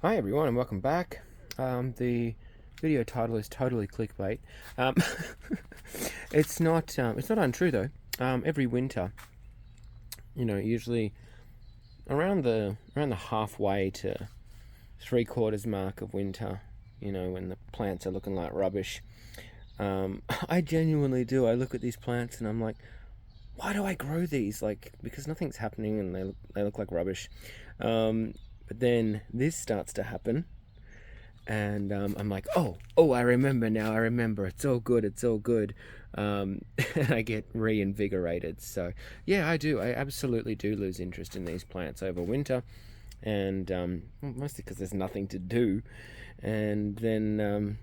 Hi everyone and welcome back. The video title is totally clickbait. Um, it's not untrue though. Every winter, usually around the halfway to 3/4 mark of winter, when the plants are looking like rubbish. I genuinely do. I look at these plants and I'm like, why do I grow these? Like, because nothing's happening and they look like rubbish. But then this starts to happen, and I'm like, oh, I remember now. I remember. It's all good. It's all good. And I get reinvigorated. So yeah, I do. I absolutely do lose interest in these plants over winter, and mostly because there's nothing to do. And then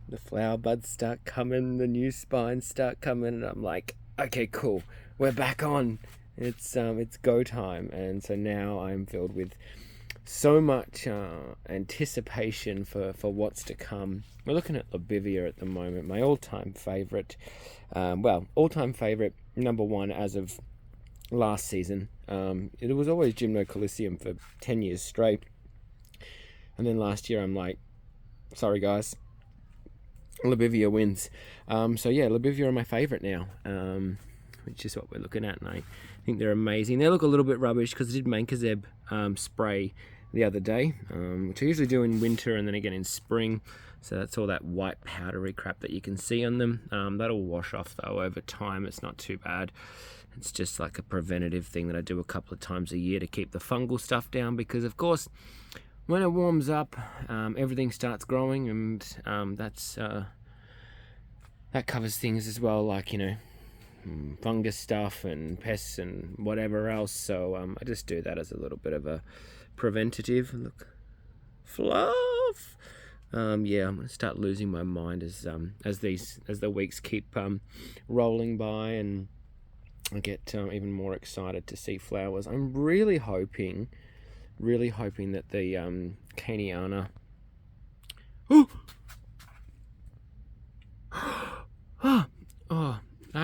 the flower buds start coming, the new spines start coming, and I'm like, okay, cool. We're back on. It's go time, and so now I'm filled with so much anticipation for what's to come. We're looking at Lobivia at the moment, my all-time favourite. All-time favourite, number one as of last season. It was always Gymnocalycium for 10 years straight. And then last year I'm like, sorry guys, Lobivia wins. So yeah, Lobivia are my favourite now, which is what we're looking at, and I think they're amazing. They look a little bit rubbish because I did Mancozeb spray the other day, which I usually do in winter and then again in spring. So that's all that white powdery crap that you can see on them. That'll wash off though over time. It's not too bad. It's just like a preventative thing that I do a couple of times a year to keep the fungal stuff down, because of course when it warms up, everything starts growing, and that covers things as well, like fungus stuff and pests and whatever else. So I just do that as a little bit of a preventative. Look, fluff. Yeah, I'm gonna start losing my mind as the weeks keep rolling by, and I get even more excited to see flowers. I'm really hoping that the Caniana. Oh, oh,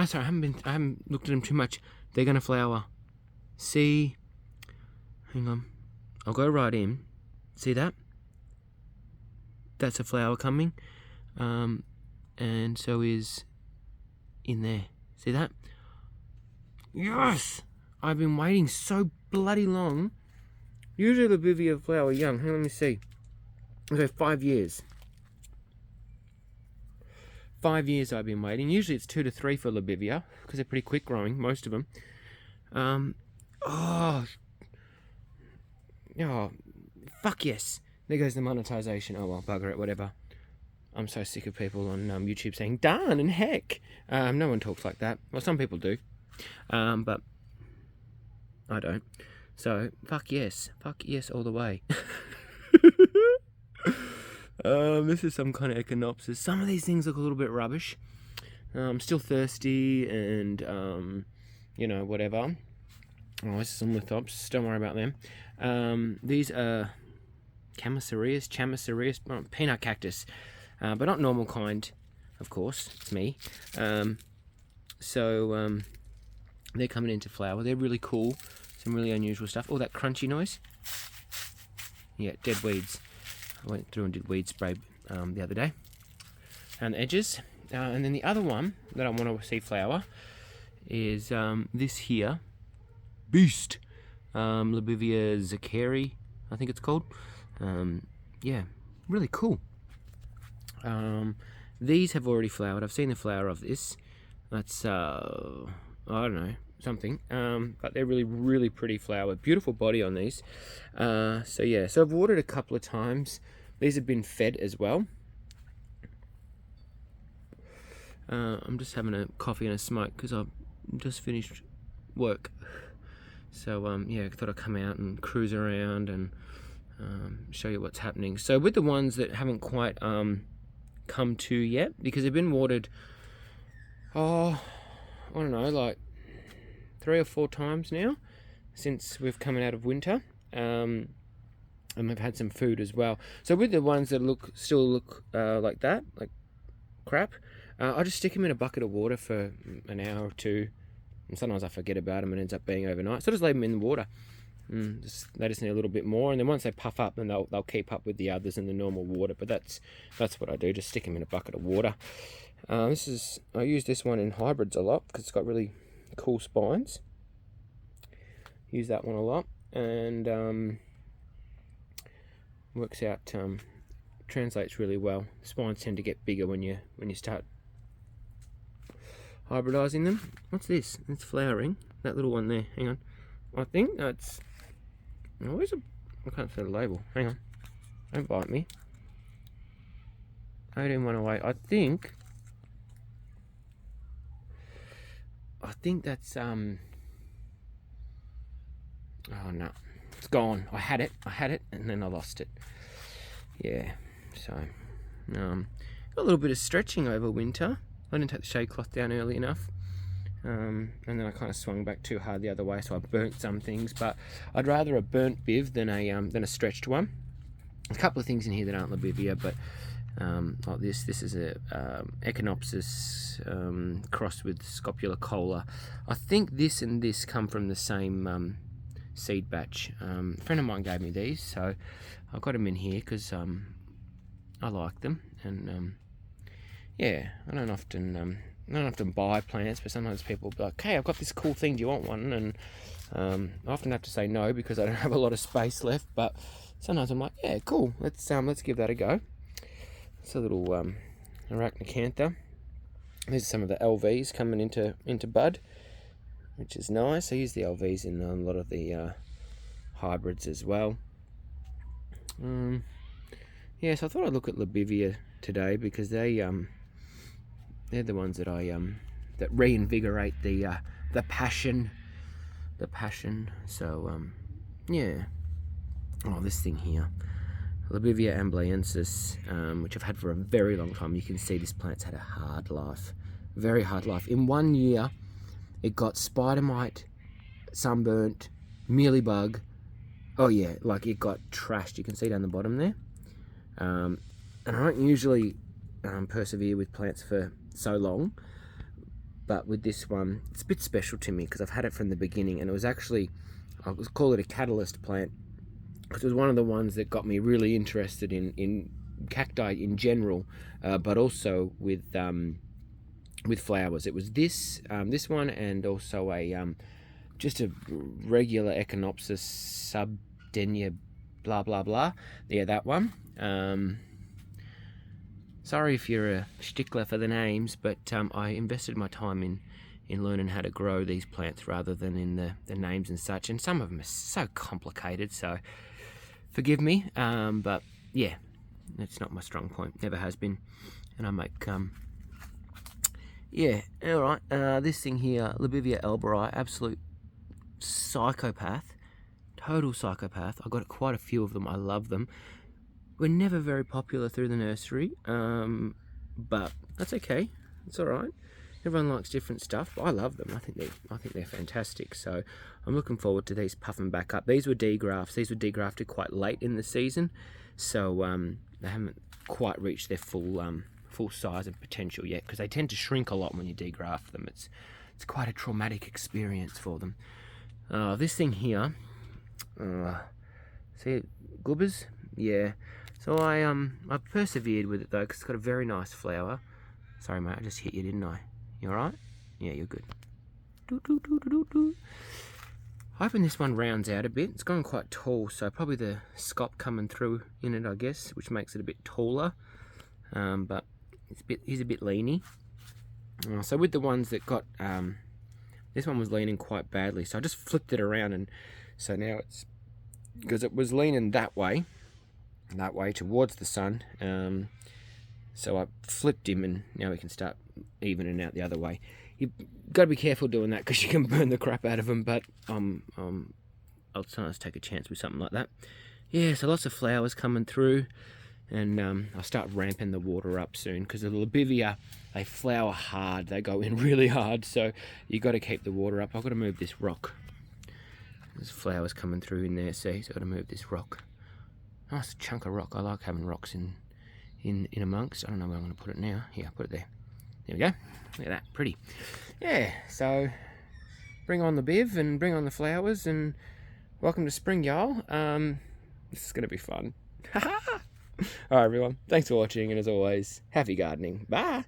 sorry, I haven't looked at them too much. They're gonna flower. See, hang on, I'll go right in. See that? That's a flower coming, and so is in there. See that? Yes! I've been waiting so bloody long. Usually the Lobivia flower young. Hang on, let me see. Okay, 5 years. 5 years I've been waiting. Usually it's 2 to 3 for Lobivia because they're pretty quick growing, most of them. Oh, fuck yes. There goes the monetization. Oh well, bugger it, whatever. I'm so sick of people on YouTube saying darn and heck. No one talks like that. Well, some people do, but I don't. So fuck yes all the way. This is some kind of echinopsis. Some of these things look a little bit rubbish. I'm still thirsty, and whatever. Oh, this is some lithops. Don't worry about them. These are Chamaesyrius, peanut cactus, but not normal kind, of course. It's me. So they're coming into flower. They're really cool. Some really unusual stuff. Oh, that crunchy noise. Yeah, dead weeds. I went through and did weed spray the other day. And the edges. And then the other one that I want to see flower is this here. Beast. Lobivia zakeri, I think it's called. Yeah, really cool. These have already flowered. I've seen the flower of this. That's, I don't know, something. But they're really, really pretty flower. Beautiful body on these. So yeah, so I've watered a couple of times. These have been fed as well. I'm just having a coffee and a smoke because I've just finished work. So yeah, I thought I'd come out and cruise around and show you what's happening. So with the ones that haven't quite come to yet, because they've been watered, I don't know, like 3 or 4 times now since we've come out of winter, and we've had some food as well. So with the ones that still look like that, like crap, I just stick them in a bucket of water for an hour or two, and sometimes I forget about them and it ends up being overnight. So I just leave them in the water, They just need a little bit more, and then once they puff up, then they'll keep up with the others in the normal water. But that's what I do. Just stick them in a bucket of water. I use this one in hybrids a lot because it's got really cool spines. Use that one a lot, and works out, translates really well. The spines tend to get bigger when you start hybridizing them. What's this? It's flowering. That little one there. Hang on. I think that's. I can't see the label. Hang on. Don't bite me. 18108. I think that's oh no, it's gone. I had it, and then I lost it. Yeah. So, got a little bit of stretching over winter. I didn't take the shade cloth down early enough. And then I kind of swung back too hard the other way, so I burnt some things. But I'd rather a burnt biv than a stretched one. There's a couple of things in here that aren't labivia, but like this is a Echinopsis crossed with Scopula. I think this and this come from the same seed batch. A friend of mine gave me these, so I got them in here because I like them, and yeah, I don't often buy plants, but sometimes people will be like, "Hey, I've got this cool thing. Do you want one?" And I often have to say no because I don't have a lot of space left. But sometimes I'm like, "Yeah, cool. Let's give that a go." It's a little Arachnacantha. These are some of the LVs coming into bud, which is nice. I use the LVs in a lot of the hybrids as well. Yeah, so I thought I'd look at labivia today because they're the ones that that reinvigorate the passion. So yeah. Oh, this thing here, Labivia amblyonsis, which I've had for a very long time. You can see this plant's had a hard life, very hard life. In 1 year, it got spider mite, sunburnt, mealybug. Oh yeah, like it got trashed. You can see down the bottom there. And I don't usually persevere with plants for so long, but with this one, it's a bit special to me because I've had it from the beginning, and it was actually, I would call it a catalyst plant because it was one of the ones that got me really interested in cacti in general, but also with flowers. It was this one, and also just a regular Echinopsis subdenia blah blah blah. Yeah, that one. Sorry if you're a stickler for the names, but I invested my time in learning how to grow these plants rather than in the names and such, and some of them are so complicated, so forgive me, but yeah, it's not my strong point, never has been. And I make yeah, alright, this thing here, Labivia elberi, absolute psychopath, total psychopath. I got quite a few of them. I love them. We're never very popular through the nursery, but that's okay. It's all right. Everyone likes different stuff, but I love them. I think they're fantastic. So I'm looking forward to these puffing back up. These were degrafts. These were degrafted quite late in the season, so they haven't quite reached their full size and potential yet, because they tend to shrink a lot when you degraft them. It's quite a traumatic experience for them. This thing here, see it, gubbers? Yeah. So I persevered with it though, because it's got a very nice flower. Sorry mate, I just hit you, didn't I? You alright? Yeah, you're good. Hoping this one rounds out a bit. It's gone quite tall, so probably the scop coming through in it, I guess, which makes it a bit taller. But he's a bit leany. So with the ones that got, this one was leaning quite badly, so I just flipped it around, and so now it's, because it was leaning that way towards the sun, so I flipped him, and now we can start evening out the other way. You've got to be careful doing that because you can burn the crap out of them, but I'll sometimes take a chance with something like that. Yeah, so lots of flowers coming through, and I'll start ramping the water up soon, because the Labivia, they flower hard, they go in really hard, so you got to keep the water up. I've got to move this rock. There's flowers coming through in there, see, so I've got to move this rock. Nice chunk of rock. I like having rocks in amongst. I don't know where I'm going to put it now. Here, put it there. There we go. Look at that, pretty. Yeah, so bring on the biv and bring on the flowers, and welcome to spring, y'all. This is going to be fun. All right, everyone. Thanks for watching, and as always, happy gardening. Bye.